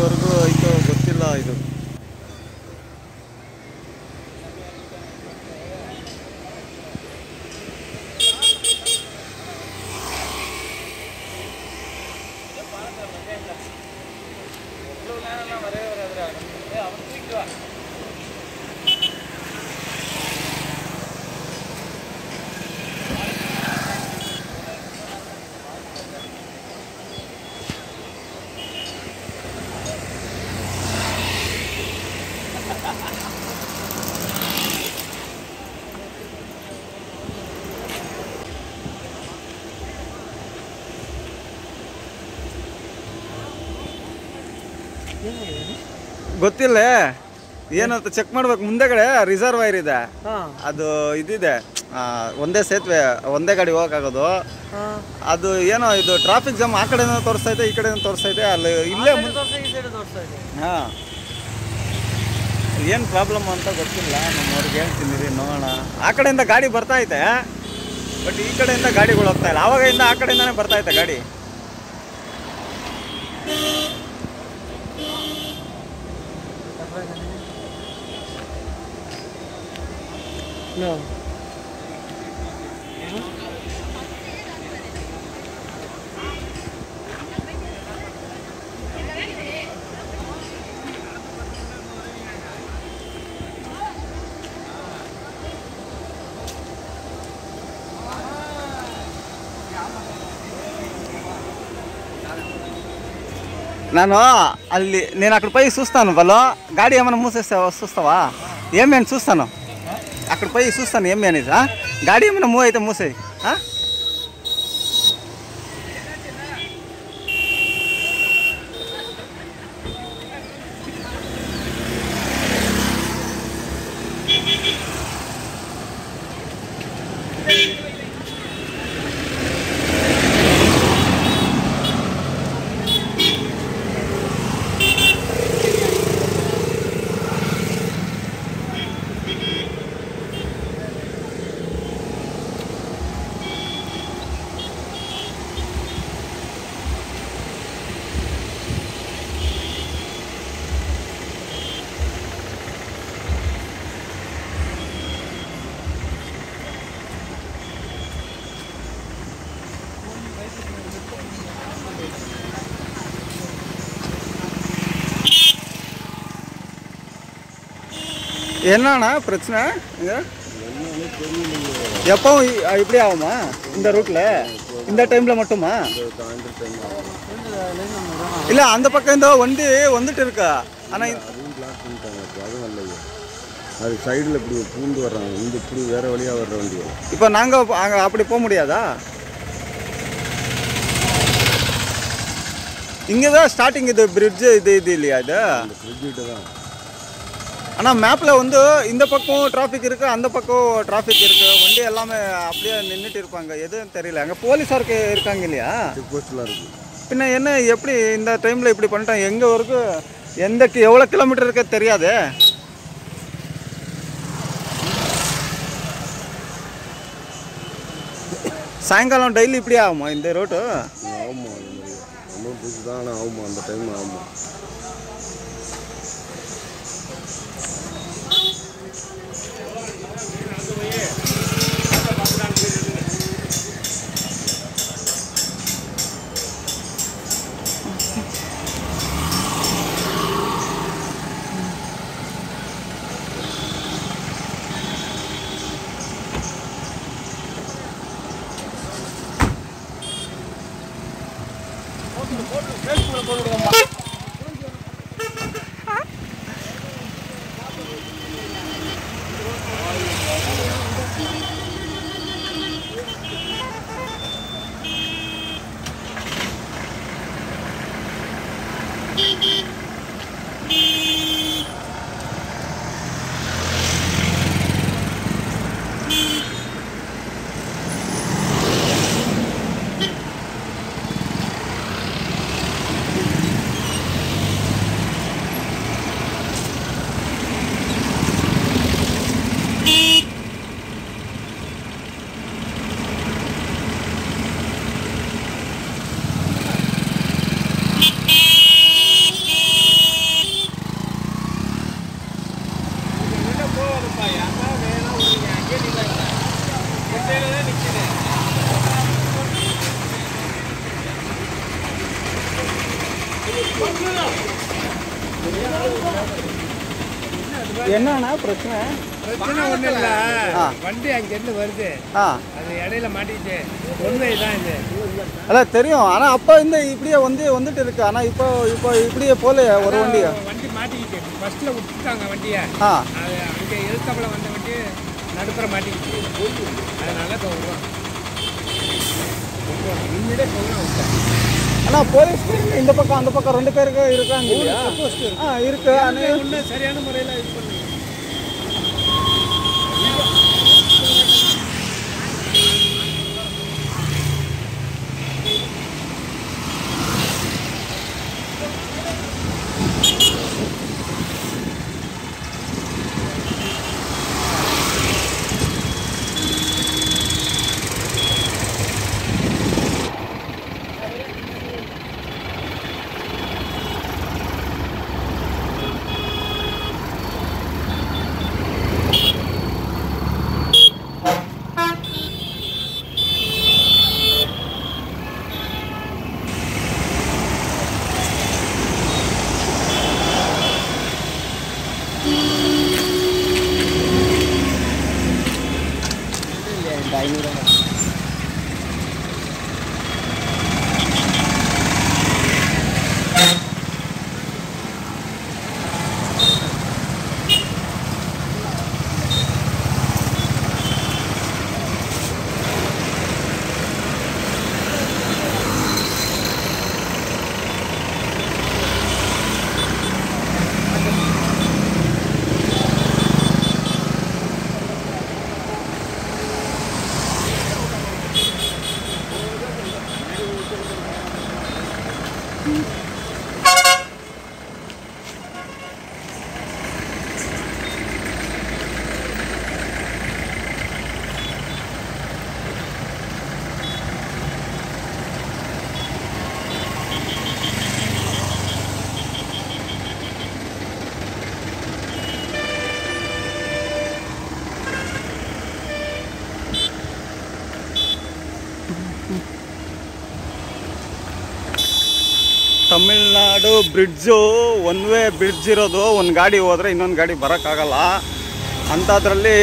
ಎಲ್ಲಿವರೆಗೂ ಆಯಿತು ಗೊತ್ತಿಲ್ಲ ಇದು. ಗೊತ್ತಿಲ್ಲ ಏನಂತ ಚೆಕ್ ಮಾಡ್ಬೇಕು. ಮುಂದೆಗಡೆ ರಿಸರ್ವೈರ್ ಇದೆ, ಅದು ಇದಿದೆ, ಒಂದೇ ಸೇತುವೆ, ಒಂದೇ ಗಾಡಿ ಹೋಗೋಕ್ಕಾಗೋದು. ಅದು ಏನೋ ಇದು ಟ್ರಾಫಿಕ್ ಜಾಮ್ ಆ ಕಡೆನೂ ತೋರಿಸ್ತೈತೆ, ಈ ಕಡೆನೂ ತೋರಿಸ್ತೈತೆ. ಅಲ್ಲಿ ಇಲ್ಲೇ ಹಾಂ, ಏನು ಪ್ರಾಬ್ಲಮ್ ಅಂತ ಗೊತ್ತಿಲ್ಲ. ನಮ್ಮವ್ರಿಗೆ ಹೇಳ್ತೀನಿ, ನೋಡೋಣ. ಆ ಕಡೆಯಿಂದ ಗಾಡಿ ಬರ್ತೈತೆ, ಬಟ್ ಈ ಕಡೆಯಿಂದ ಗಾಡಿಗಳು ಹೋಗ್ತಾ ಇಲ್ಲ. ಆವಾಗಿಂದ ಆ ಕಡೆಯಿಂದನೇ ಬರ್ತೈತೆ ಗಾಡಿ. No. ನಾನು ಅಲ್ಲಿ నేను అక్కడ పోయి చూస్తాను. వాళ్ళు గాడి ఏమైనా మూసేస్తే చూస్తావా? ఏమేమి చూస్తాను, అక్కడ పోయి చూస్తాను ఏమి అనేది. గాడి ఏమైనా మూవ్ అయితే మూసేది. என்னண்ணா பிரச்சனை இங்கே? எப்போ இப்படி ஆகுமா இந்த ரூட்டில்? இந்த டைமில் மட்டுமா? இல்லை, அந்த பக்கம் இந்த வண்டி வந்துட்டு இருக்கா. ஆனால் அது சைடில் இப்படி பூந்து வர்றாங்க, இந்த இப்படி வேறு வழியாக வர்ற வண்டி. இப்போ நாங்கள் அங்கே அப்படி போக முடியாதா? இங்கே தான் ஸ்டார்டிங் இது பிரிட்ஜு, இது இல்லையா? இது பிரிட்ஜிட்ட தான். ஆனால் மேப்பில் வந்து இந்த பக்கம் டிராஃபிக் இருக்குது, அந்த பக்கம் டிராஃபிக் இருக்குது. வண்டி எல்லாமே அப்படியே நின்றுட்டு இருப்பாங்க, எதுவும் தெரியல. அங்கே போலீஸாருக்கு இருக்காங்க இல்லையா? செக் போஸ்ட்லாம் இருக்குது. பின்ன என்ன எப்படி இந்த டைமில் இப்படி பண்ணிட்டாங்க? எங்கே வரைக்கும் எவ்வளோ கிலோமீட்டர் இருக்க தெரியாது. சாயங்காலம் டெய்லி இப்படி ஆகுமா இந்த ரோட்டு? ஆகுமா, நம்ம புதுசு தான், ஆனால் ஆகுமா அந்த டைம் ஆகுமா. என்னண்ணா பிரச்சனை? பிரச்சனை ஒன்றும் இல்லை. வண்டி அங்கேருந்து வருது, அது இடையில மாட்டிக்கிச்சு. ஒன்றுமே தான் இது. அதான் தெரியும். ஆனால் அப்போ இந்த இப்படியே வந்துட்டு இருக்கு. ஆனால் இப்போ இப்படியே போல ஒரு வண்டி மாட்டிக்கிச்சு. ஃபர்ஸ்ட்ல விட்டுட்டாங்க வண்டியை. அது அங்கே எழுத்தாப்புல வந்த வண்டி நடுப்புற மாட்டிக்கிச்சு. அதனால இப்போ வருவாங்க. முன்னாடியே சொல்ல விட்டேன். ஆனால் போலீஸ் இந்த பக்கம் அந்த பக்கம் 2 பேருக்கு இருக்காங்க இல்லையா? இருக்கு. ஆனால் ஒன்றும் சரியான முறையில் இது பண்ணுங்க. Tamil Nadu bridge one way bridge ಇರೋದು. ಒಂದು ಗಾಡಿ ಹೋದರೆ ಇನ್ನೊಂದು ಗಾಡಿ ಬರೋಕ್ಕಾಗಲ್ಲ. ಅಂಥದ್ರಲ್ಲಿ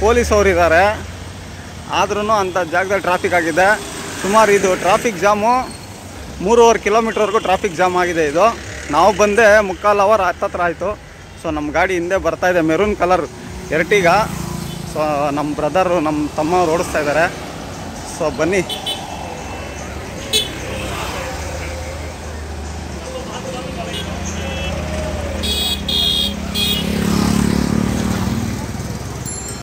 ಪೊಲೀಸವ್ರು ಇದ್ದಾರೆ. ಆದ್ರೂ ಅಂಥ ಜಾಗದಲ್ಲಿ ಟ್ರಾಫಿಕ್ ಆಗಿದೆ. ಸುಮಾರು ಇದು ಟ್ರಾಫಿಕ್ ಜಾಮು 3.5 ಕಿಲೋಮೀಟ್ರ್ವರೆಗೂ ಟ್ರಾಫಿಕ್ ಜಾಮ್ ಆಗಿದೆ. ಇದು ನಾವು ಬಂದೆ 3/4 ಅವರ್ ಹತ್ತತ್ರ ಆಯಿತು. ಸೊ ನಮ್ಮ ಗಾಡಿ ಹಿಂದೆ ಬರ್ತಾಯಿದೆ, ಮೆರೂನ್ ಕಲರ್ ಎರ್ಟಿಗ. ಸೊ ನಮ್ಮ ಬ್ರದರು ನಮ್ಮ ತಮ್ಮವ್ರು ಓಡಿಸ್ತಾ ಇದ್ದಾರೆ. ಸೊ ಬನ್ನಿ.